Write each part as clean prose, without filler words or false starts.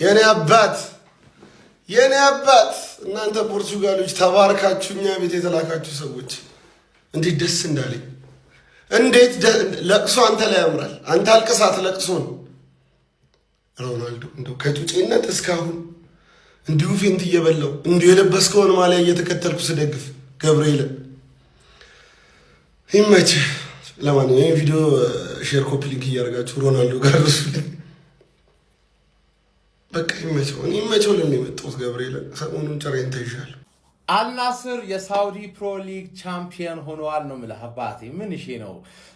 የኔ አባት እናንተ ፖርቹጋሎች ተባርካችሁኛ ቤት የተላካችሁ ሰዎች እንዴት ደስ እንዳለኝ እንዴት ለቅሶ አንተ ላይ ያምራል። አንተ አልቅሳት ለቅሶን ሮናልዶ እንደው ከጩጬነት እስካሁን እንዲሁ ፌንት እየበላው እንዲሁ የለበስከውን ማሊያ እየተከተልኩ ስደግፍ ገብርኤል ይመችህ። ለማንኛውም ቪዲዮ ሼር ኮፒ ሊንክ እያደረጋችሁ ሮናልዶ ጋር እሱልኝ በቃ ይመቸው ለኔ የመጣሁት ገብርኤል ሰሞኑን ጨሬን ተይዣለሁ። አልናስር የሳውዲ ፕሮ ሊግ ቻምፒየን ሆኗል ነው የምልህ አባቴ። ምን እሺ ነው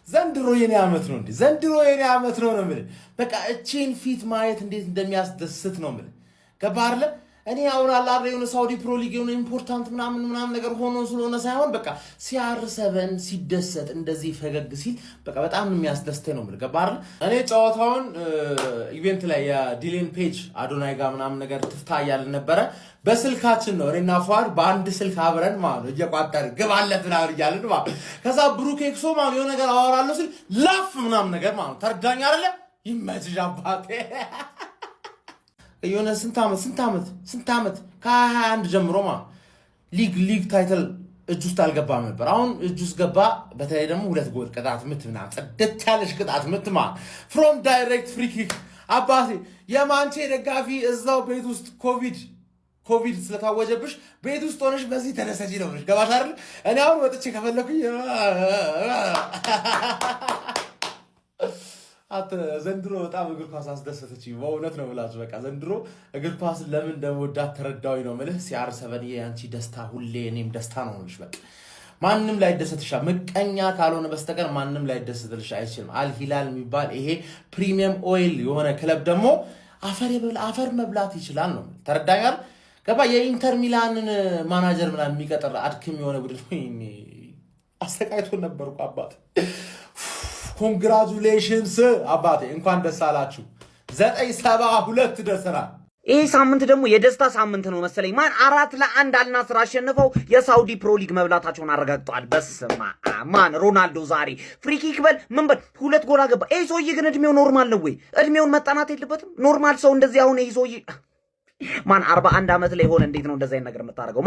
ዘንድሮ የኔ ዓመት ነው እንዴ? ዘንድሮ የኔ ዓመት ነው የምልህ። በቃ እቺን ፊት ማየት እንዴት እንደሚያስደስት ነው የምልህ። ገባህ አይደል? እኔ አሁን አላረ የሆነ ሳውዲ ፕሮ ሊግ የሆነ ኢምፖርታንት ምናምን ነገር ሆኖ ስለሆነ ሳይሆን በቃ ሲያርሰበን ሲደሰት እንደዚህ ፈገግ ሲል በቃ በጣም የሚያስደስተኝ ነው የምልህ። ገባህ አይደል? እኔ ጨዋታውን ኢቨንት ላይ የዲሌን ፔጅ አዶናይ ጋር ምናምን ነገር ትፍታ እያልን ነበረ። በስልካችን ነው እኔና ፏድ በአንድ ስልክ አብረን ማለት ነው እየቋጠርን ግባለት ምናምን እያልን ማለት ነው። ከዛ ብሩክ ኤክሶ ማለት የሆነ ነገር አወራለሁ ሲል ላፍ ምናምን ነገር ማለት ነው። ተረዳኝ አይደለ? ይመችሽ አባቴ። የሆነ ስንት ዓመት ከ21 ጀምሮ ማለት ሊግ ታይትል እጅ ውስጥ አልገባም ነበር። አሁን እጅ ውስጥ ገባ። በተለይ ደግሞ 2 ጎል ቅጣት ምት ምናምን ጽድት ያለሽ ቅጣት ምት ማለት ፍሮም ዳይሬክት ፍሪ ኪክ አባቴ። የማንቼ ደጋፊ እዛው ቤት ውስጥ ኮቪድ ስለታወጀብሽ ቤት ውስጥ ሆነሽ በዚህ ተነሰጂ ነው ብለሽ ገባሽ አይደል? እኔ አሁን ወጥቼ ከፈለኩኝ ዘንድሮ በጣም እግር ኳስ አስደሰተችኝ። በእውነት ነው ብላችሁ በቃ ዘንድሮ እግር ኳስ ለምን እንደምወዳት ተረዳሁኝ ነው የምልህ። ሲያርሰበን የአንቺ ደስታ ሁሌ እኔም ደስታ ነው የምልሽ። በቃ ማንም ላይ ደሰትሻ ምቀኛ ካልሆነ በስተቀር ማንም ላይ ደሰትልሽ አይችልም። አልሂላል የሚባል ይሄ ፕሪሚየም ኦይል የሆነ ክለብ ደግሞ አፈር መብላት ይችላል ነው ተረዳኛል። ገባ የኢንተር ሚላንን ማናጀር ምናምን የሚቀጥር አድክም የሆነ ቡድን አስተቃይቶን ነበርኩ አባቴ። ኮንግራቹሌሽንስ አባቴ፣ እንኳን ደስ አላችሁ። 972 ደርሰናል። ይህ ሳምንት ደግሞ የደስታ ሳምንት ነው መሰለኝ። 4-1 አልናስር አሸንፈው የሳውዲ ፕሮ ሊግ መብላታቸውን አረጋግጠዋል። በስማ ሮናልዶ ዛሬ ፍሪኪክ በል ምን በል 2 ጎል አገባ። ይህ ሰውዬ ግን እድሜው ኖርማል ነው ወይ? እድሜውን መጣናት የለበትም? ኖርማል ሰው እንደዚህ አሁን ይህ ሰውዬ 41 ዓመት ላይ ሆነ እንዴት ነው እንደዛ አይነት ነገር የምታደርገው?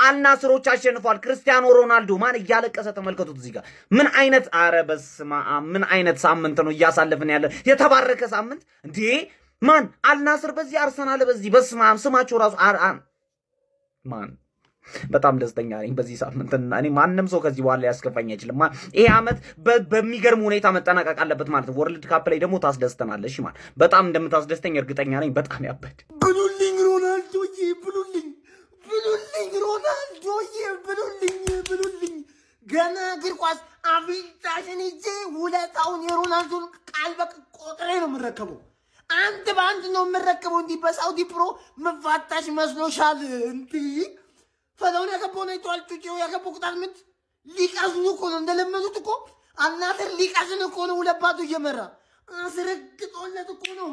አልናስሮች አሸንፏል። ክርስቲያኖ ሮናልዶ እያለቀሰ ተመልከቱት እዚህ ጋር። ምን አይነት በስማ ምን አይነት ሳምንት ነው እያሳለፍን ያለ? የተባረከ ሳምንት እንዴ! አልናስር በዚህ አርሰናል በዚህ በስማ ስማቸው ራሱ በጣም ደስተኛ ነኝ በዚህ ሳምንት። እኔ ማንም ሰው ከዚህ በኋላ ያስከፋኝ አይችልም። ይሄ ዓመት በሚገርም ሁኔታ መጠናቀቅ አለበት ማለት ነው። ወርልድ ካፕ ላይ ደግሞ ታስደስተናለሽ ማለት በጣም እንደምታስደስተኝ እርግጠኛ ነኝ። በጣም ያበድ ብሉልኝ ሮናልዶዬ፣ ብሉልኝ ሮናልዶዬ፣ ብሉልኝ። ገና እግር ኳስ አፍንጫሽን ይዤ ውለታውን የሮናልዶን ቃል ቆጥሬ ነው የምረከበው። አንድ በአንድ ነው የምረከበው። እንዲህ በሳውዲ ፕሮ መፋታሽ መስሎሻል? እንዲህ ፈለውን ያገባው ነው ጩጬው ያገባው ቅጣት ምት ሊቀዝኑ እኮ ነው እንደለመዱት እኮ አልናስር ሊቀዝን እኮ ነው። 2-2 እየመራ አስረግጦለት እኮ ነው።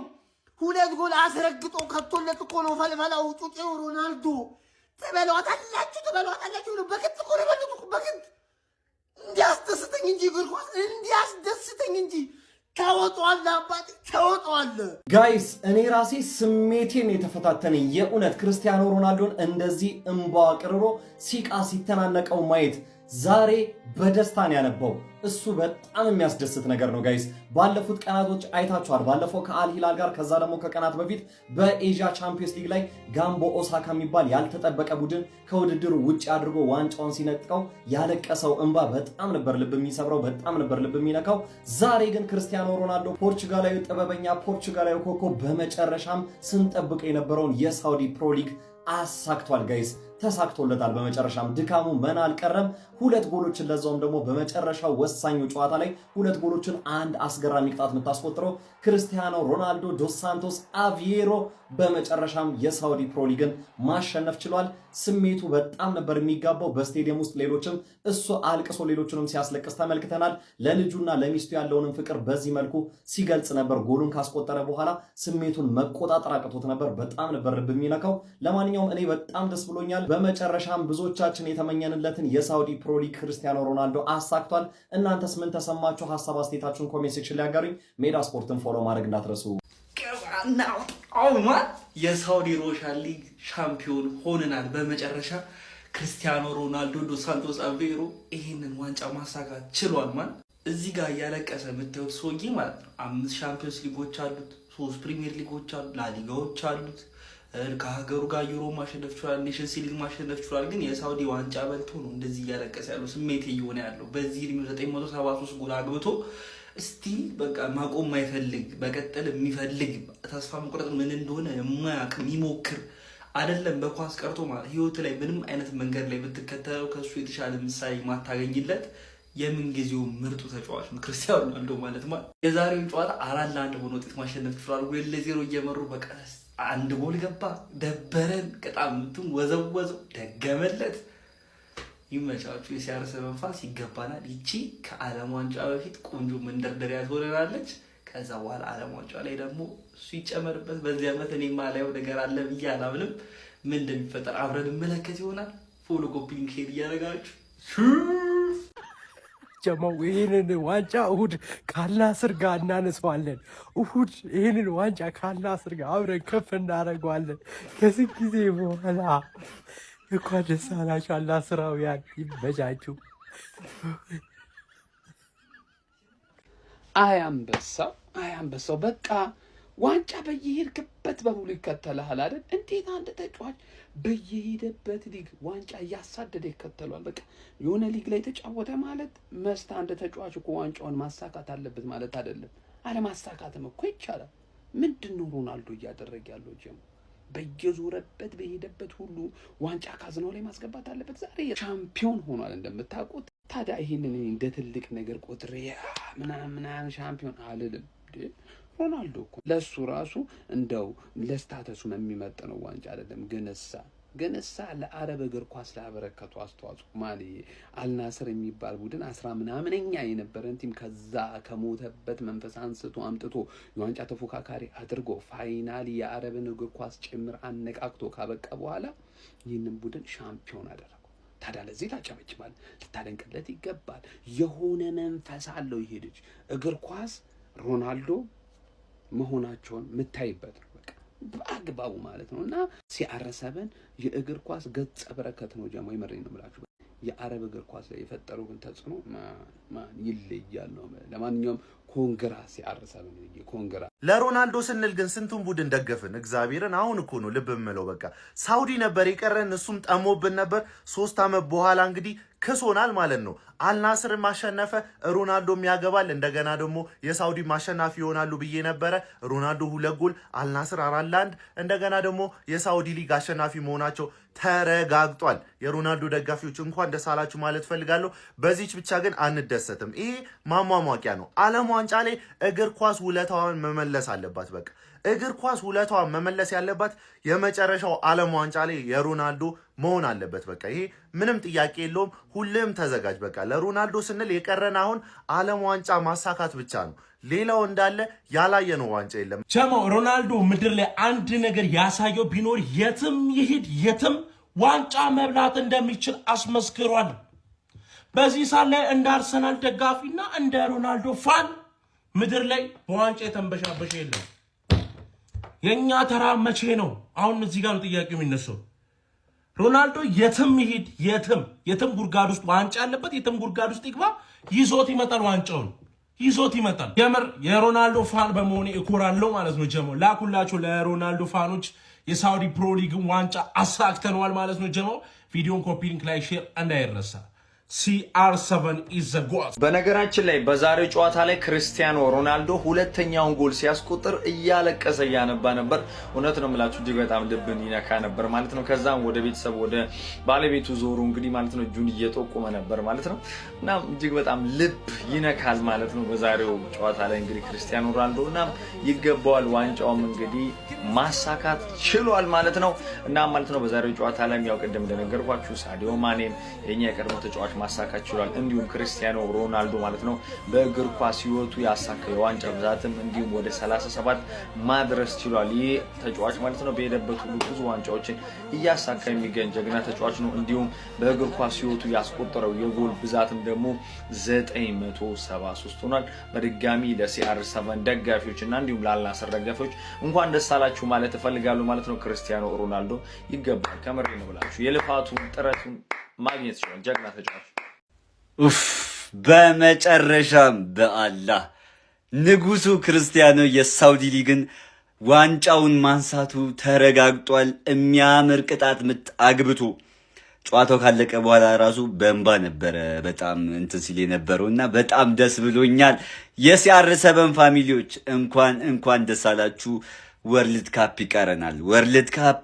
2 ጎል አስረግጦ ከቶለት እኮ ነው። ፈልፈላው ጩጬው ሮናልዶ ትበሏታላችሁ ነው። በግድ እኮ ነው የበሉት እኮ በግድ። እንዲያስደስተኝ እንጂ እግር ኳስ እንዲያስደስተኝ እንጂ ተወጧል አባቴ ተወጧል። ጋይስ እኔ ራሴ ስሜቴን የተፈታተነ የእውነት ክርስቲያኖ ሮናልዶን እንደዚህ እንባ ቅርሮ ሲቃ ሲተናነቀው ማየት ዛሬ በደስታን ያነባው እሱ በጣም የሚያስደስት ነገር ነው ጋይስ። ባለፉት ቀናቶች አይታችኋል። ባለፈው ከአልሂላል ጋር ከዛ ደግሞ ከቀናት በፊት በኤዥያ ቻምፒየንስ ሊግ ላይ ጋምቦ ኦሳካ የሚባል ያልተጠበቀ ቡድን ከውድድሩ ውጪ አድርጎ ዋንጫውን ሲነጥቀው ያለቀሰው እንባ በጣም ነበር ልብ የሚሰብረው፣ በጣም ነበር ልብ የሚነካው። ዛሬ ግን ክርስቲያኖ ሮናልዶ ፖርቹጋላዊ ጥበበኛ ፖርቹጋላዊ ኮከብ በመጨረሻም ስንጠብቅ የነበረውን የሳውዲ ፕሮ ሊግ አሳክቷል ጋይስ። ተሳክቶለታል። በመጨረሻም ድካሙ መና አልቀረም። 2 ጎሎችን ለዛውም ደግሞ በመጨረሻው ወሳኙ ጨዋታ ላይ 2 ጎሎችን አንድ አስገራሚ ቅጣት የምታስቆጥረው ክርስቲያኖ ሮናልዶ ዶስ ሳንቶስ አቪዬሮ በመጨረሻም የሳውዲ ፕሮ ሊግን ማሸነፍ ችሏል። ስሜቱ በጣም ነበር የሚጋባው በስቴዲየም ውስጥ። ሌሎችም እሱ አልቅሶ ሌሎችንም ሲያስለቅስ ተመልክተናል። ለልጁና ለሚስቱ ያለውንም ፍቅር በዚህ መልኩ ሲገልጽ ነበር። ጎሉን ካስቆጠረ በኋላ ስሜቱን መቆጣጠር አቅቶት ነበር። በጣም ነበር ልብ የሚነካው። ለማንኛውም እኔ በጣም ደስ ብሎኛል። በመጨረሻም ብዙዎቻችን የተመኘንለትን የሳውዲ ፕሮ ሊግ ክርስቲያኖ ሮናልዶ አሳክቷል። እናንተስ ምን ተሰማችሁ? ሐሳብ አስተያየታችሁን ኮሜንት ሴክሽን ላይ አጋሩኝ። ሜዳ ስፖርትን ፎሎ ማድረግ እንዳትረሱ። የሳውዲ ሮሻን ሊግ ሻምፒዮን ሆነናል። በመጨረሻ ክርስቲያኖ ሮናልዶ ዶስ ሳንቶስ አቬሮ ይህንን ዋንጫ ማሳካት ችሏል። ማለት እዚህ ጋር እያለቀሰ የምታዩት ሰውዬ ማለት ነው 5 ሻምፒዮንስ ሊጎች አሉት፣ 3 ፕሪሚየር ሊጎች አሉት፣ ላሊጋዎች አሉት። ከሀገሩ ጋር ዩሮ ማሸነፍ ችሏል፣ ኔሽንስ ሊግ ማሸነፍ ችሏል። ግን የሳውዲ ዋንጫ በልቶ ነው እንደዚህ እያለቀሰ ያለው። ስሜት እየሆነ ያለው በዚህ 973 ጎል አግብቶ እስቲ በቃ ማቆም ማይፈልግ በቀጠል የሚፈልግ ተስፋ መቁረጥ ምን እንደሆነ የማያውቅ የሚሞክር አይደለም። በኳስ ቀርቶ ማለት ህይወት ላይ ምንም አይነት መንገድ ላይ ብትከተለው ከሱ የተሻለ ምሳሌ ማታገኝለት የምን ጊዜው ምርጡ ተጫዋች ነው ክርስቲያኖ ሮናልዶ ማለት ነው። የዛሬው ጨዋታ 4-1 በሆነ ውጤት ማሸነፍ ችሏል። 2-0 እየመሩ በቃ አንድ ጎል ገባ፣ ደበረን፣ ቅጣም ምቱን ወዘወዘው፣ ደገመለት። ይመቻችሁ። የሲያርሰ መንፋስ ይገባናል። ይቺ ከዓለም ዋንጫ በፊት ቆንጆ መንደርደሪያ ትሆነናለች። ከዛ በኋላ ዓለም ዋንጫ ላይ ደግሞ እሱ ይጨመርበት። በዚህ ዓመት እኔ ማላየው ነገር አለ ብዬ አላምንም። ምን እንደሚፈጠር አብረን እንመለከት ይሆናል። ፎሎ ኮፒ ሊንክ ሼር እያደረጋችሁ ጀማው ይሄንን ዋንጫ እሁድ ከአልናስር ጋር እናነሳዋለን። እሁድ ይሄንን ዋንጫ ከአልናስር ጋር አብረን ከፍ እናደርገዋለን። ከዚህ ጊዜ በኋላ እንኳን ደስ አላችሁ አልናስራውያን፣ ይመቻችሁ። አይ አንበሳው በቃ ዋንጫ በየሄድክበት በሙሉ ይከተልሃል አይደል? እንዴት አንድ ተጫዋች በየሄደበት ሊግ ዋንጫ እያሳደደ ይከተሏል? በቃ የሆነ ሊግ ላይ ተጫወተ ማለት መስት አንድ ተጫዋች እኮ ዋንጫውን ማሳካት አለበት ማለት አይደለም። አለማሳካትም እኮ ይቻላል። ምንድነው ሮናልዶ እያደረገ ያለው? ጀም በየዞረበት በሄደበት ሁሉ ዋንጫ ካዝናው ላይ ማስገባት አለበት። ዛሬ ሻምፒዮን ሆኗል እንደምታውቁት። ታዲያ ይሄንን እንደ ትልቅ ነገር ቆጥሬ ምናምን ሻምፒዮን አልልም። ሮናልዶ እኮ ለሱ ራሱ እንደው ለስታተሱ የሚመጥነው ዋንጫ አይደለም። ግን እሳ ለአረብ እግር ኳስ ላበረከቱ አስተዋጽኦ ማን አልናስር የሚባል ቡድን 10 ምናምንኛ የነበረን ቲም ከዛ ከሞተበት መንፈስ አንስቶ አምጥቶ የዋንጫ ተፎካካሪ አድርጎ ፋይናሊ የአረብን እግር ኳስ ጭምር አነቃቅቶ ካበቃ በኋላ ይህንን ቡድን ሻምፒዮን አደረገው። ታዲያ ለዚህ ታጨበጭባል፣ ልታደንቅለት ይገባል። የሆነ መንፈስ አለው ይሄ ልጅ። እግር ኳስ ሮናልዶ መሆናቸውን የምታይበት ነው። በቃ በአግባቡ ማለት ነው። እና ሲአር7 የእግር ኳስ ገጸ በረከት ነው። ጀማው ይመረኝ ነው የምላችሁ። የአረብ እግር ኳስ ላይ የፈጠረው ግን ተጽዕኖ ማን ይለያል ነው። ለማንኛውም ኮንግራ ሲአር7 ኮንግራ። ለሮናልዶ ስንል ግን ስንቱን ቡድን ደገፍን። እግዚአብሔርን አሁን እኮ ነው ልብ የምለው። በቃ ሳውዲ ነበር የቀረን፣ እሱም ጠሞብን ነበር። 3 ዓመት በኋላ እንግዲህ ክሶናል ማለት ነው። አልናስር ማሸነፈ፣ ሮናልዶም ያገባል። እንደገና ደግሞ የሳውዲ ማሸናፊ ይሆናሉ ብዬ ነበረ። ሮናልዶ 2 ጎል፣ አልናስር 4-1። እንደገና ደግሞ የሳውዲ ሊግ አሸናፊ መሆናቸው ተረጋግጧል። የሮናልዶ ደጋፊዎች እንኳን ደስ አላችሁ ማለት ፈልጋለሁ። በዚች ብቻ ግን አንደሰትም። ይሄ ማሟሟቂያ ነው። ዓለም ዋንጫ ላይ እግር ኳስ ውለታዋን መመለስ አለባት። በቃ እግር ኳስ ውለታዋን መመለስ ያለባት የመጨረሻው ዓለም ዋንጫ ላይ የሮናልዶ መሆን አለበት። በቃ ይሄ ምንም ጥያቄ የለውም። ሁሌም ተዘጋጅ። በቃ ለሮናልዶ ስንል የቀረን አሁን ዓለም ዋንጫ ማሳካት ብቻ ነው። ሌላው እንዳለ ያላየነው ዋንጫ የለም። ጀማው ሮናልዶ ምድር ላይ አንድ ነገር ያሳየው ቢኖር የትም ይሄድ የትም ዋንጫ መብላት እንደሚችል አስመስክሯል። በዚህ ሰዓት ላይ እንደ አርሰናል ደጋፊና እንደ ሮናልዶ ፋን ምድር ላይ በዋንጫ የተንበሻበሸ የለም። የኛ ተራ መቼ ነው? አሁን እዚህ ጋር ነው ጥያቄው የሚነሳው። ሮናልዶ የትም ይሄድ የትም ጉድጓድ ውስጥ ዋንጫ አለበት፣ የትም ጉድጓድ ውስጥ ይግባ፣ ይዞት ይመጣል፣ ዋንጫውን ይዞት ይመጣል። የምር የሮናልዶ ፋን በመሆኔ እኮራለሁ ማለት ነው። ጀማው ላኩላችሁ ለሮናልዶ ፋኖች የሳውዲ ፕሮ ሊግን ዋንጫ አሳክተነዋል ማለት ነው። ጀማው ቪዲዮን ኮፒ ሊንክ ላይ ሼር እንዳይረሳ። CR7 is the goal። በነገራችን ላይ በዛሬው ጨዋታ ላይ ክርስቲያኖ ሮናልዶ ሁለተኛውን ጎል ሲያስቆጥር እያለቀሰ እያነባ ነበር። እውነት ነው የምላችሁ እጅግ በጣም ልብን ይነካ ነበር ማለት ነው። ከዛም ወደ ቤተሰብ ወደ ባለቤቱ ዞሩ እንግዲህ ማለት ነው። እጁን እየጠቆመ ነበር ማለት ነው። እና እጅግ በጣም ልብ ይነካል ማለት ነው። በዛሬው ጨዋታ ላይ እንግዲህ ክርስቲያኖ ሮናልዶ እና ይገባዋል ዋንጫውም እንግዲህ ማሳካት ችሏል ማለት ነው። እና ማለት ነው በዛሬው ጨዋታ ላይ ያው ቀደም እንደነገርኳችሁ ሳዲዮ ማኔም የኛ የቀድሞ ተጫዋች ማሳካት ችሏል። እንዲሁም ክርስቲያኖ ሮናልዶ ማለት ነው በእግር ኳስ ህይወቱ ያሳካው የዋንጫ ብዛትም እንዲሁም ወደ 37 ማድረስ ችሏል። ይህ ተጫዋች ማለት ነው በሄደበት ሁሉ ብዙ ዋንጫዎችን እያሳካ የሚገኝ ጀግና ተጫዋች ነው። እንዲሁም በእግር ኳስ ህይወቱ ያስቆጠረው የጎል ብዛትም ደግሞ 973 ሆኗል። በድጋሚ ለሲአር7 ደጋፊዎች እና እንዲሁም ለአልናስር ደጋፊዎች እንኳን ደስ አላችሁ ማለት እፈልጋለሁ ማለት ነው። ክርስቲያኖ ሮናልዶ ይገባል፣ ከምሬ ነው ብላችሁ የልፋቱን ጥረቱን ማግኘት ይችላል። ጀግና ተጫዋች። በመጨረሻም በአላህ ንጉሱ ክርስቲያኖ የሳውዲ ሊግን ዋንጫውን ማንሳቱ ተረጋግጧል። የሚያምር ቅጣት ምት አግብቶ ጨዋታው ካለቀ በኋላ ራሱ በእንባ ነበረ በጣም እንትን ሲል የነበረው እና በጣም ደስ ብሎኛል። የሲአር7 ፋሚሊዎች እንኳን ደስ አላችሁ። ወርልድ ካፕ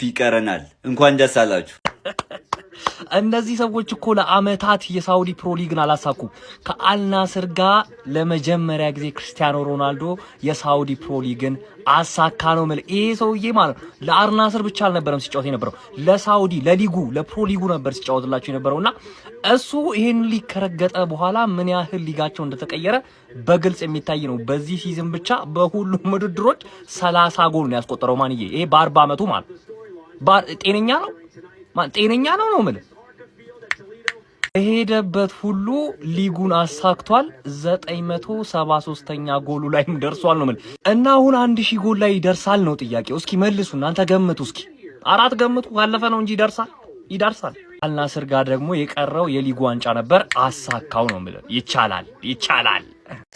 ይቀረናል። እንኳን ደስ አላችሁ። እነዚህ ሰዎች እኮ ለአመታት የሳውዲ ፕሮ ሊግን አላሳኩም። ከአልናስር ጋር ለመጀመሪያ ጊዜ ክርስቲያኖ ሮናልዶ የሳውዲ ፕሮ ሊግን አሳካ ነው ማለት። ይሄ ሰውዬ ማለት ለአልናስር ብቻ አልነበረም ሲጫወት የነበረው ለሳውዲ ለፕሮ ሊጉ ነበር ሲጫወትላቸው የነበረውና እሱ ይሄን ሊግ ከረገጠ በኋላ ምን ያህል ሊጋቸው እንደተቀየረ በግልጽ የሚታይ ነው። በዚህ ሲዝን ብቻ በሁሉም ውድድሮች 30 ጎል ነው ያስቆጠረው። ማንዬ ይሄ በ40 አመቱ ማለት ጤነኛ ነው ማለት የሄደበት ሁሉ ሊጉን አሳክቷል። 973ኛ ጎሉ ላይም ደርሷል ነው ማለት እና አሁን 1000 ጎል ላይ ይደርሳል ነው ጥያቄው። እስኪ መልሱ እናንተ ገምቱ። እስኪ 4 ገምቱ። ካለፈ ነው እንጂ ይደርሳል። አልናስር ጋር ደግሞ የቀረው የሊጉ ዋንጫ ነበር፣ አሳካው ነው ማለት ይቻላል።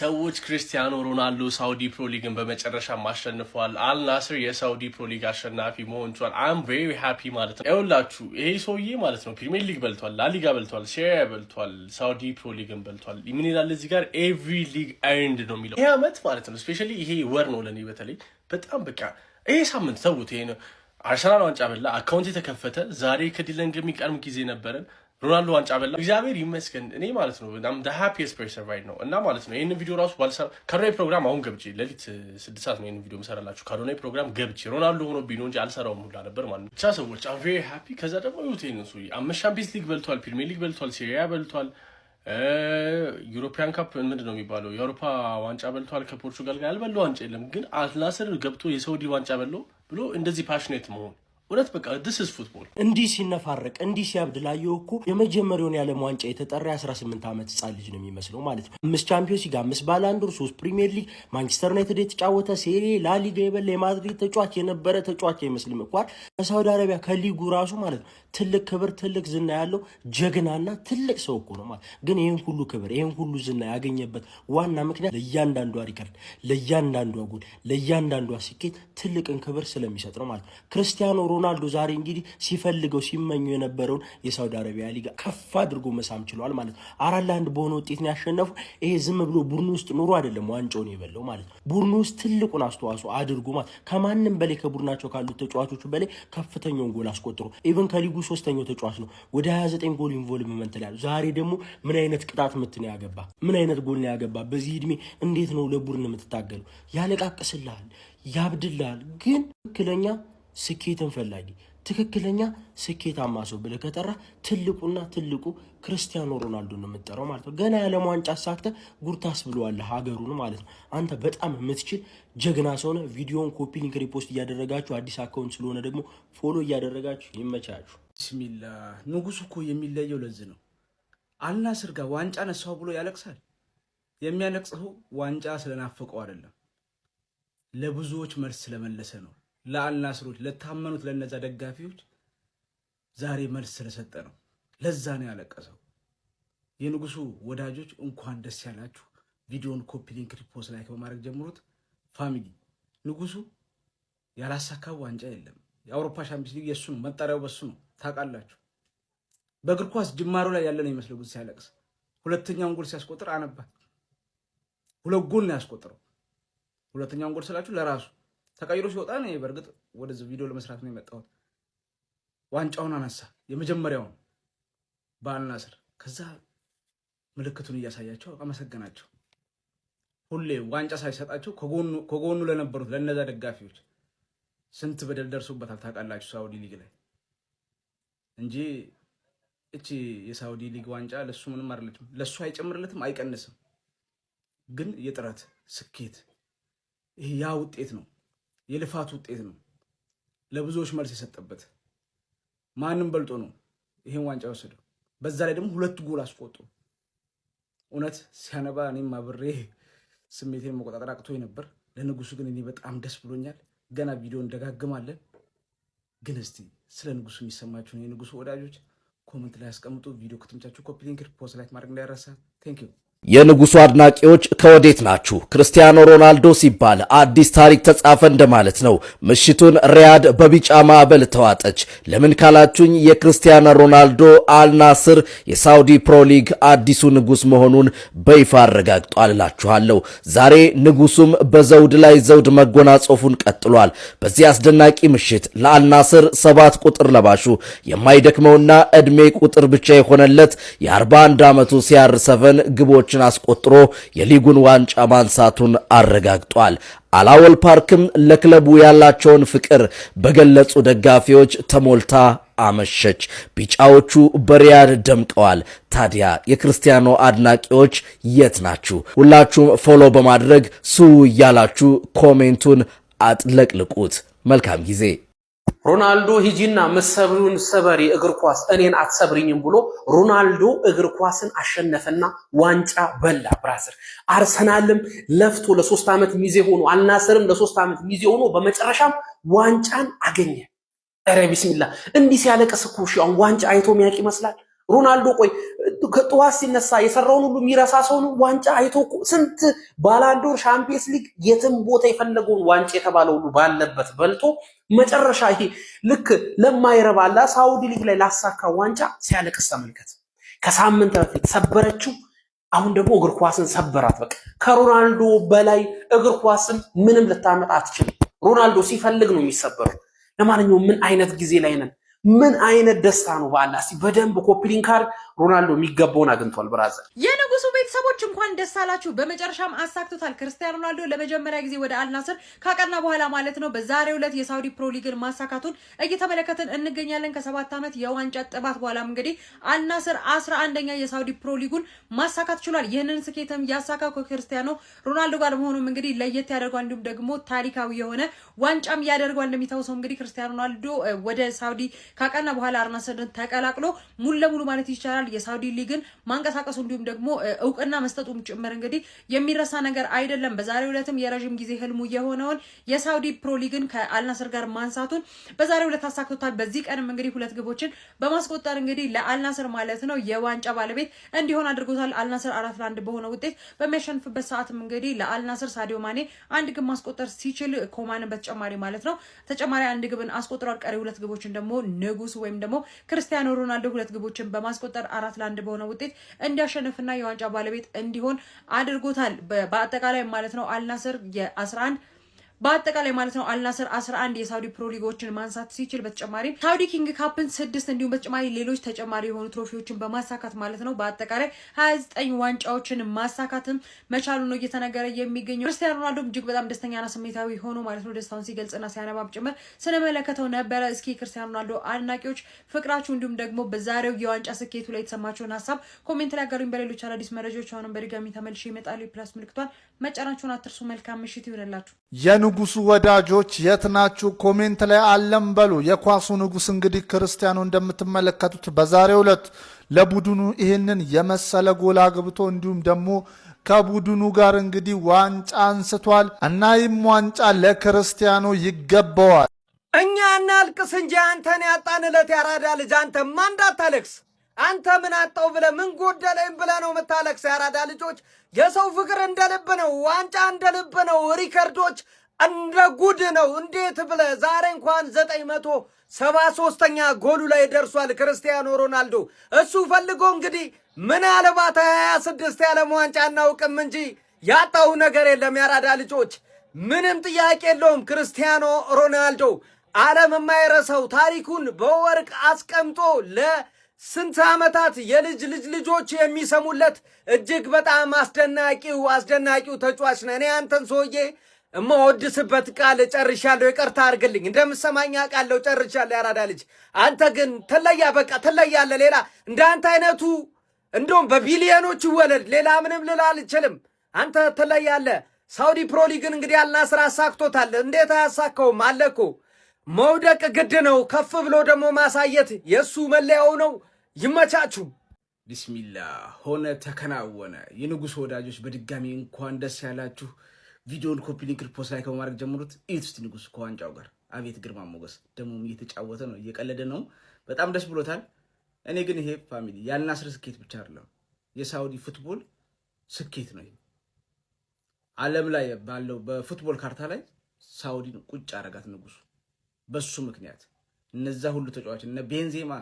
ሰዎች ክርስቲያኖ ሮናልዶ ሳውዲ ፕሮ ሊግን በመጨረሻ አሸንፏል። አልናስር የሳውዲ ፕሮ ሊግ አሸናፊ መሆን ችሏል። አም ቬሪ ሃፒ ማለት ነው። ይኸውላችሁ ይሄ ሰውዬ ማለት ነው ፕሪሚየር ሊግ በልቷል፣ ላሊጋ በልቷል፣ ሴሪያ በልቷል፣ ሳውዲ ፕሮ ሊግን በልቷል። ምን ይላል እዚህ ጋር ኤቭሪ ሊግ ኤርንድ ነው የሚለው። ይሄ አመት ማለት ነው ስፔሻሊ ይሄ ወር ነው ለኔ በተለይ በጣም በቃ ይሄ ሳምንት ተውት። ይሄ ነው አርሰናል ዋንጫ በላ፣ አካውንት የተከፈተ ዛሬ ከዲለን የሚቀርም ጊዜ ነበረን። ሮናልዶ ዋንጫ በላ፣ እግዚአብሔር ይመስገን። እኔ ማለት ነው በጣም the happiest person right now እና ማለት ነው ይሄንን ቪዲዮ ራሱ ባልሰራ ካዶናይ ፕሮግራም አሁን ገብቼ ለሊት 6 ሰዓት ነው ይሄንን ቪዲዮ መሰራላችሁ። ካዶናይ ፕሮግራም ገብቼ ሮናልዶ ሆኖ ቢኖር እንጂ አልሰራውም ሁላ ነበር ማለት ነው። ብቻ ሰዎች I'm very happy። ከዛ ደግሞ ይሁት ይሄንን ሰውዬ 5 ቻምፒየንስ ሊግ በልቷል፣ ፕሪሚየር ሊግ በልቷል፣ ሴሪያ በልቷል፣ ዩሮፒያን ካፕ ምንድነው የሚባለው የአውሮፓ ዋንጫ በልቷል። ከፖርቹጋል ጋር ያልበላው ዋንጫ የለም። ግን አልናስር ገብቶ የሳውዲ ዋንጫ በለው ብሎ እንደዚህ ፓሽኔት መሆን እውነት በቃ this is football። እንዲህ ሲነፋረቅ እንዲህ ሲያብድ ላየው እኮ የመጀመሪያውን የዓለም ዋንጫ የተጠራ 18 ዓመት ህጻን ልጅ ነው የሚመስለው ማለት ነው። 5 ቻምፒዮንስ ሊግ፣ 5 ባላንዶር፣ 3 ፕሪሚየር ሊግ፣ ማንቸስተር ዩናይትድ የተጫወተ ሴሪ ላሊጋ የበላ የማድሪድ ተጫዋች የነበረ ተጫዋች አይመስልም እንኳን ከሳውዲ አረቢያ ከሊጉ ራሱ ማለት ነው። ትልቅ ክብር ትልቅ ዝና ያለው ጀግናና ትልቅ ሰው እኮ ነው ማለት ግን ይሄን ሁሉ ክብር ይሄን ሁሉ ዝና ያገኘበት ዋና ምክንያት ለእያንዳንዷ ሪከርድ፣ ለእያንዳንዷ ጎል፣ ለእያንዳንዷ ስኬት ትልቅን ክብር ስለሚሰጥ ነው ማለት ነው። ክርስቲያኖ ሮናልዶ ዛሬ እንግዲህ ሲፈልገው ሲመኙ የነበረውን የሳውዲ አረቢያ ሊጋ ከፍ አድርጎ መሳም ችሏል ማለት ነው። 4-1 በሆነ ውጤት ነው ያሸነፉ። ይሄ ዝም ብሎ ቡድኑ ውስጥ ኑሮ አይደለም ዋንጫውን የበለው ማለት ነው። ቡድኑ ውስጥ ትልቁን አስተዋጽኦ አድርጎ ማለት ከማንም በላይ ከቡድናቸው ካሉት ተጫዋቾች በላይ ከፍተኛውን ጎል አስቆጥሮ ኢቭን ከሊጉ 3ኛው ተጫዋች ነው። ወደ 29 ጎል ኢንቮልቭመንት ላይ ዛሬ ደግሞ ምን አይነት ቅጣት ምት ነው ያገባ? ምን አይነት ጎል ነው ያገባ? በዚህ እድሜ እንዴት ነው ለቡድን የምትታገሉ? ያለቃቅስልሃል፣ ያብድልሃል። ግን ትክክለኛ ስኬትን ፈላጊ ትክክለኛ ስኬታማ ሰው ብለህ ከጠራ ትልቁ ክርስቲያኖ ሮናልዶ ነው የምትጠራው ማለት ነው። ገና የዓለም ዋንጫ አሳክተህ ጉርታስ ብለዋለህ ሀገሩን ማለት ነው። አንተ በጣም የምትችል ጀግና ሰው ነህ። ቪዲዮውን ኮፒ ሊንክ ሪፖስት እያደረጋችሁ አዲስ አካውንት ስለሆነ ደግሞ ፎሎ እያደረጋችሁ ይመቻችሁ። ቢስሚላ ንጉሱ እኮ የሚለየው ለዚህ ነው። አልናስር ጋር ዋንጫ ነሳው ብሎ ያለቅሳል። የሚያለቅሰው ዋንጫ ስለናፈቀው አይደለም፣ ለብዙዎች መልስ ስለመለሰ ነው። ለአልናስሮች ለታመኑት ለነዛ ደጋፊዎች ዛሬ መልስ ስለሰጠ ነው። ለዛ ነው ያለቀሰው። የንጉሱ ወዳጆች እንኳን ደስ ያላችሁ። ቪዲዮን ኮፒ ሊንክ ሪፖስት ላይክ በማድረግ ጀምሩት። ፋሚሊ ንጉሱ ያላሳካው ዋንጫ የለም። የአውሮፓ ሻምፒዮንስ ሊግ የሱ ነው፣ መጠሪያው በሱ ነው። ታውቃላችሁ። በእግር ኳስ ጅማሮ ላይ ያለ ነው ይመስለው ሲያለቅስ። ሁለተኛውን ጎል ሲያስቆጥር አነባ። 2 ጎል ነው ያስቆጥረው። ሁለተኛውን ጎል ስላችሁ ለራሱ ተቀይሮ ሲወጣ ነው። በእርግጥ ወደዚህ ቪዲዮ ለመስራት ነው የመጣሁት። ዋንጫውን አነሳ፣ የመጀመሪያውን በአልናስር። ከዛ ምልክቱን እያሳያቸው አመሰገናቸው። ሁሌ ዋንጫ ሳይሰጣቸው ከጎኑ ለነበሩት ለነዛ ደጋፊዎች ስንት በደል ደርሶበታል ታውቃላችሁ፣ ሳውዲ ሊግ ላይ እንጂ እቺ የሳውዲ ሊግ ዋንጫ ለሱ ምንም አይደለም፣ ለሱ አይጨምርለትም አይቀንስም። ግን የጥረት ስኬት ይሄ ያ ውጤት ነው፣ የልፋት ውጤት ነው። ለብዙዎች መልስ የሰጠበት ማንም በልጦ ነው ይሄን ዋንጫ ወሰደው። በዛ ላይ ደግሞ 2 ጎል አስቆጡ። እውነት ሲያነባ እኔም አብሬ ስሜቴን መቆጣጠር አቅቶኝ ነበር። ለንጉሱ ግን እኔ በጣም ደስ ብሎኛል። ገና ቪዲዮ እንደጋግማለን። ግን እስቲ ስለ ንጉሱ የሚሰማችሁን የንጉሱ ወዳጆች ኮሜንት ላይ አስቀምጡ። ቪዲዮ ከተመቻችሁ ኮፒ ሊንክ ፖስት ላይክ ማድረግ እንዳይረሳ። ቴንክ ዩ። የንጉሱ አድናቂዎች ከወዴት ናችሁ? ክርስቲያኖ ሮናልዶ ሲባል አዲስ ታሪክ ተጻፈ እንደማለት ነው። ምሽቱን ሪያድ በቢጫ ማዕበል ተዋጠች። ለምን ካላችሁኝ የክርስቲያኖ ሮናልዶ አልናስር የሳውዲ ፕሮ ሊግ አዲሱ ንጉስ መሆኑን በይፋ አረጋግጧል እላችኋለሁ። ዛሬ ንጉሱም በዘውድ ላይ ዘውድ መጎናጸፉን ቀጥሏል። በዚህ አስደናቂ ምሽት ለአልናስር 7 ቁጥር ለባሹ የማይደክመውና እድሜ ቁጥር ብቻ የሆነለት የ41 ዓመቱ CR7 ግቦች አስቆጥሮ የሊጉን ዋንጫ ማንሳቱን አረጋግጧል። አላወል ፓርክም ለክለቡ ያላቸውን ፍቅር በገለጹ ደጋፊዎች ተሞልታ አመሸች። ቢጫዎቹ በሪያድ ደምቀዋል። ታዲያ የክርስቲያኖ አድናቂዎች የት ናችሁ? ሁላችሁም ፎሎ በማድረግ ሱ እያላችሁ ኮሜንቱን አጥለቅልቁት። መልካም ጊዜ። ሮናልዶ ሂጂና መሰብሩን ሰበሪ እግር ኳስ እኔን አትሰብሪኝም ብሎ ሮናልዶ እግር ኳስን አሸነፈና ዋንጫ በላ። ብራዘር አርሰናልም ለፍቶ ለ3 ዓመት ሚዜ ሆኖ አልናስርም ለ3 ዓመት ሚዜ ሆኖ በመጨረሻም ዋንጫን አገኘ። ኧረ ቢስሚላህ እንዲህ ሲያለቅስ እኮ አሁን ዋንጫ አይቶ የሚያውቅ ይመስላል ሮናልዶ። ቆይ ከጠዋት ሲነሳ የሰራውን ሁሉ የሚረሳ ሰው ነው? ዋንጫ አይቶ እኮ ስንት ባላንዶር ሻምፒየንስ ሊግ የትም ቦታ የፈለገውን ዋንጫ የተባለው ሁሉ ባለበት በልቶ መጨረሻ ይሄ ልክ ለማይረባላ ሳውዲ ሊግ ላይ ላሳካ ዋንጫ ሲያለቅስ ተመልከት። ከሳምንት በፊት ሰበረችው፣ አሁን ደግሞ እግር ኳስን ሰበራት። በቃ ከሮናልዶ በላይ እግር ኳስን ምንም ልታመጣ አትችልም። ሮናልዶ ሲፈልግ ነው የሚሰበረው። ለማንኛውም ምን አይነት ጊዜ ላይ ነን? ምን አይነት ደስታ ነው! በአላህ እስቲ በደንብ ኮፒሊንግ ካርድ ሮናልዶ የሚገባውን አግኝቷል። ብራዘር የንጉሱ ቤተሰቦች እንኳን ደስ አላችሁ። በመጨረሻም አሳክቶታል። ክርስቲያኖ ሮናልዶ ለመጀመሪያ ጊዜ ወደ አልናስር ካቀና በኋላ ማለት ነው በዛሬው ዕለት የሳውዲ ፕሮ ሊግን ማሳካቱን እየተመለከትን እንገኛለን። ከ7 ዓመት የዋንጫ ጥባት በኋላም እንግዲህ አልናስር 11ኛ የሳውዲ ፕሮ ሊጉን ማሳካት ችሏል። ይህንን ስኬትም ያሳካው ከክርስቲያኖ ሮናልዶ ጋር መሆኑም እንግዲህ ለየት ያደርገዋል። እንዲሁም ደግሞ ታሪካዊ የሆነ ዋንጫም ያደርገዋል። እንደሚታወሰው እንግዲህ ክርስቲያኖ ሮናልዶ ወደ ሳውዲ ካቀና በኋላ አልናስርን ተቀላቅሎ ሙሉ ለሙሉ ማለት ይቻላል የሳውዲ ሊግን ማንቀሳቀሱ እንዲሁም ደግሞ እውቅና መስጠቱም ጭምር እንግዲህ የሚረሳ ነገር አይደለም። በዛሬው ዕለትም የረጅም ጊዜ ህልሙ የሆነውን የሳውዲ ፕሮ ሊግን ከአልናስር ጋር ማንሳቱን በዛሬው ዕለት አሳክቶታል። በዚህ ቀንም እንግዲህ 2 ግቦችን በማስቆጠር እንግዲህ ለአልናስር ማለት ነው የዋንጫ ባለቤት እንዲሆን አድርጎታል። አልናስር 4-1 በሆነ ውጤት በሚያሸንፍበት ሰዓትም እንግዲህ ለአልናስር ሳዲዮ ማኔ 1 ግብ ማስቆጠር ሲችል ኮማንን በተጨማሪ ማለት ነው ተጨማሪ 1 ግብን አስቆጥሯል። ቀሪ 2 ግቦችን ደግሞ ንጉሱ ወይም ደግሞ ክርስቲያኖ ሮናልዶ 2 ግቦችን በማስቆጠር 4-1 በሆነ ውጤት እንዲያሸንፍና የዋንጫ ባለቤት እንዲሆን አድርጎታል። በአጠቃላይ ማለት ነው አልናስር በአጠቃላይ ማለት ነው አልናስር 11 የሳውዲ ፕሮ ሊጎችን ማንሳት ሲችል በተጨማሪ ሳውዲ ኪንግ ካፕን 6 እንዲሁም በተጨማሪ ሌሎች ተጨማሪ የሆኑ ትሮፊዎችን በማሳካት ማለት ነው በአጠቃላይ 29 ዋንጫዎችን ማሳካትም መቻሉ ነው እየተነገረ የሚገኘው። ክርስቲያኖ ሮናልዶ እጅግ በጣም ደስተኛና ስሜታዊ ሆኖ ማለት ነው ደስታውን ሲገልጽና ሲያነባም ጭምር ስንመለከተው ነበረ። እስኪ ክርስቲያኖ ሮናልዶ አድናቂዎች ፍቅራችሁ እንዲሁም ደግሞ በዛሬው የዋንጫ ስኬቱ ላይ የተሰማችሁን ሀሳብ ኮሜንት ላይ አጋሩኝ። በሌሎች አዳዲስ መረጃዎች አሁንም በድጋሚ ተመልሼ ይመጣሉ። ፕላስ ምልክቷን መጫናችሁን አትርሱ። መልካም ምሽት ይሁንላችሁ። የንጉሱ ወዳጆች የት ናችሁ? ኮሜንት ላይ አለም በሉ። የኳሱ ንጉስ እንግዲህ ክርስቲያኖ እንደምትመለከቱት በዛሬው ዕለት ለቡድኑ ይህንን የመሰለ ጎል አግብቶ እንዲሁም ደግሞ ከቡድኑ ጋር እንግዲህ ዋንጫ አንስቷል እና ይህም ዋንጫ ለክርስቲያኖ ይገባዋል። እኛ እናልቅስ እንጂ አንተን ያጣንለት ያራዳ ልጅ አንተማ እንዳታለቅስ። አንተ ምን አጣው ብለ ምን ጎደለኝ ብለ ነው የምታለቅስ? ያራዳ ልጆች የሰው ፍቅር እንደ ልብ ነው፣ ዋንጫ እንደ ልብ ነው፣ ሪከርዶች እንደ ጉድ ነው። እንዴት ብለ ዛሬ እንኳን 973ኛ ጎሉ ላይ ደርሷል ክርስቲያኖ ሮናልዶ። እሱ ፈልጎ እንግዲህ ምናልባት 26 የዓለም ዋንጫ እናውቅም እንጂ ያጣው ነገር የለም። ያራዳ ልጆች ምንም ጥያቄ የለውም። ክርስቲያኖ ሮናልዶ ዓለም የማይረሳው ታሪኩን በወርቅ አስቀምጦ ለስንት ዓመታት የልጅ ልጆች የሚሰሙለት እጅግ በጣም አስደናቂው ተጫዋች ነው። እኔ አንተን ሰውዬ እማወድስበት ቃል ጨርሻለሁ። ይቅርታ አድርግልኝ። እንደምሰማኝ አውቃለሁ። ጨርሻለሁ። ያራዳ ልጅ አንተ ግን ትለያ፣ በቃ ትለያለህ። ሌላ እንዳንተ አይነቱ እንደውም በቢሊዮኖች ይወለድ። ሌላ ምንም ልል አልችልም። አንተ ትለያለህ። ሳውዲ ፕሮ ሊግን እንግዲህ አልናስር አሳክቶታል። እንዴት አያሳካውም? አለ እኮ መውደቅ ግድ ነው። ከፍ ብሎ ደግሞ ማሳየት የእሱ መለያው ነው። ይመቻችሁ። ቢስሚላህ ሆነ ተከናወነ። የንጉሥ ወዳጆች በድጋሚ እንኳን ደስ ያላችሁ። ቪዲዮን ኮፒ ሊንክ ፖስት ላይ ከማድረግ ጀምሩት። ኢት ውስጥ ንጉሥ ከዋንጫው ጋር አቤት ግርማ ሞገስ! ደግሞ እየተጫወተ ነው፣ እየቀለደ ነው። በጣም ደስ ብሎታል። እኔ ግን ይሄ ፋሚሊ የአልናስር ስኬት ብቻ አይደለም፣ የሳውዲ ፉትቦል ስኬት ነው። ዓለም ላይ ባለው በፉትቦል ካርታ ላይ ሳውዲን ቁጭ አረጋት ንጉሱ። በሱ ምክንያት እነዛ ሁሉ ተጫዋች እነ ቤንዜማ፣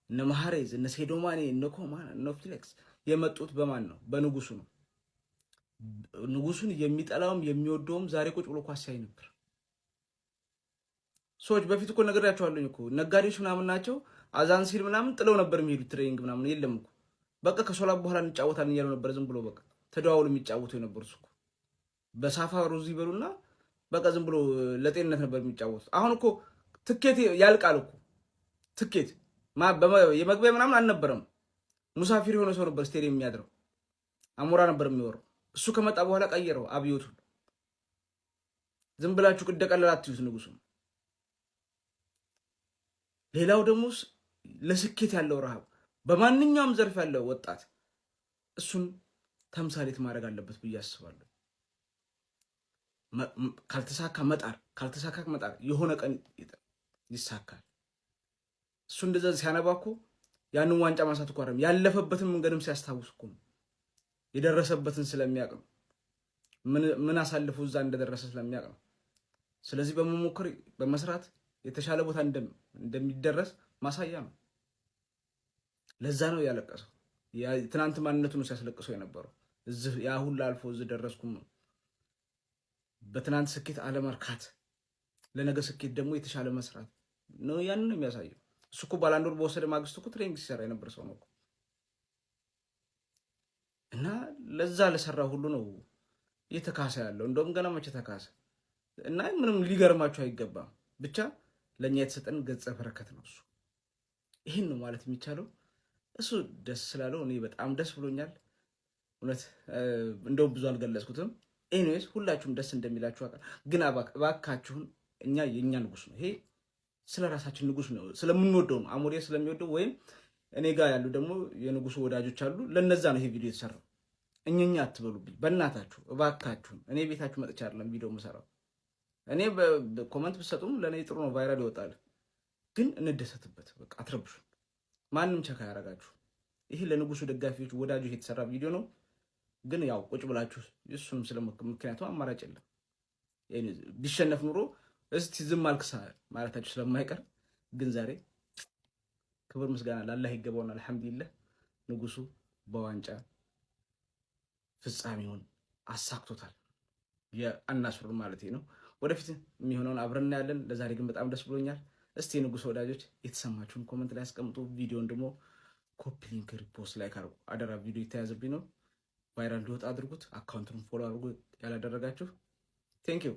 እነ ማህሬዝ፣ እነ ሴዶማኔ፣ እነ ኮማን፣ እነ ፊሌክስ የመጡት በማን ነው? በንጉሱ ነው። ንጉሱን የሚጠላውም የሚወደውም ዛሬ ቁጭ ብሎ ኳስ ሲያይ ነበር። ሰዎች በፊት እኮ ነግሬያቸዋለሁ እኮ ነጋዴዎች ምናምን ናቸው። አዛን ሲል ምናምን ጥለው ነበር የሚሄዱት። ትሬኒንግ ምናምን የለም እኮ በቃ ከሶላት በኋላ እንጫወታለን እያሉ ነበር። ዝም ብሎ በቃ ተደዋውሎ የሚጫወቱ የነበሩት እኮ በሳፋ ሩዝ ይበሉና በቃ ዝም ብሎ ለጤንነት ነበር የሚጫወቱት። አሁን እኮ ትኬት ያልቃል እኮ ትኬት የመግቢያ ምናምን አልነበረም። ሙሳፊር የሆነ ሰው ነበር ስቴዲየም የሚያድረው፣ አሞራ ነበር የሚወረው። እሱ ከመጣ በኋላ ቀየረው አብዮቱን። ዝም ብላችሁ ቅደቀለል አትዩት ንጉሱ። ሌላው ደግሞ ለስኬት ያለው ረሃብ፣ በማንኛውም ዘርፍ ያለው ወጣት እሱን ተምሳሌት ማድረግ አለበት ብዬ አስባለሁ። ካልተሳካ መጣር፣ ካልተሳካ መጣር፣ የሆነ ቀን ይሳካል። እሱ እንደዛ ሲያነባ እኮ ያንን ዋንጫ ማንሳት እኮ አይደለም ያለፈበትን መንገድም ሲያስታውስ እኮ ነው። የደረሰበትን ስለሚያውቅ ነው። ምን አሳልፎ እዛ እንደደረሰ ስለሚያውቅ ነው። ስለዚህ በመሞከር በመስራት የተሻለ ቦታ እንደሚደረስ ማሳያ ነው። ለዛ ነው ያለቀሰው። ትናንት ማንነቱ ነው ሲያስለቅሰው የነበረው። ያ ሁሉ አልፎ እዚህ ደረስኩም ነው። በትናንት ስኬት አለመርካት፣ ለነገ ስኬት ደግሞ የተሻለ መስራት ነው። ያንን ነው የሚያሳየው። እሱ እኮ ባላንዶር በወሰደ ማግስት እኮ ትሬኒንግ ሲሰራ የነበረ ሰው ነው እና ለዛ ለሰራ ሁሉ ነው እየተካሰ ያለው። እንደውም ገና መቼ ተካሰ እና ምንም ሊገርማችሁ አይገባም። ብቻ ለእኛ የተሰጠን ገጸ በረከት ነው እሱ። ይህን ነው ማለት የሚቻለው። እሱ ደስ ስላለው እኔ በጣም ደስ ብሎኛል። እውነት እንደውም ብዙ አልገለጽኩትም። ኤኒዌይስ ሁላችሁም ደስ እንደሚላችሁ አውቃለሁ። ግን እባካችሁን እኛ የእኛ ንጉስ ነው ይሄ፣ ስለ ራሳችን ንጉስ ነው ስለምንወደው ነው። አሞሬ ስለሚወደው ወይም እኔ ጋር ያሉ ደግሞ የንጉሱ ወዳጆች አሉ። ለነዛ ነው ይሄ ቪዲዮ የተሰራው። እኛኛ አትበሉብኝ በእናታችሁ እባካችሁን። እኔ ቤታችሁ መጥቻ አይደለም ቪዲዮ የምሰራው። እኔ በኮመንት ብትሰጡም ለእኔ ጥሩ ነው፣ ቫይራል ይወጣል። ግን እንደሰትበት በቃ አትረብሹ። ማንም ቸካ ያደርጋችሁ። ይሄ ለንጉሱ ደጋፊዎች ወዳጆች የተሰራ ቪዲዮ ነው። ግን ያው ቁጭ ብላችሁ እሱንም ምክንያቱም አማራጭ የለም። ቢሸነፍ ኑሮ እስቲ ዝም አልክሳ ማለታችሁ ስለማይቀር ግን ዛሬ ክብር ምስጋና ለአላህ ይገባውና አልሐምዱሊላህ ንጉሱ በዋንጫ ፍጻሜውን አሳክቶታል። የአልናስር ማለት ነው። ወደፊት የሚሆነውን አብረን እናያለን። ለዛሬ ግን በጣም ደስ ብሎኛል። እስቲ የንጉሱ ወዳጆች የተሰማችሁን ኮመንት ላይ አስቀምጡ። ቪዲዮን ደግሞ ኮፒ ሊንክ ሪፖስት ላይ ካርጉ አደራ። ቪዲዮ የተያዘብኝ ነው፣ ቫይራል እንዲወጣ አድርጉት። አካውንቱን ፎሎ አድርጉ ያላደረጋችሁ። ቴንክ ዩ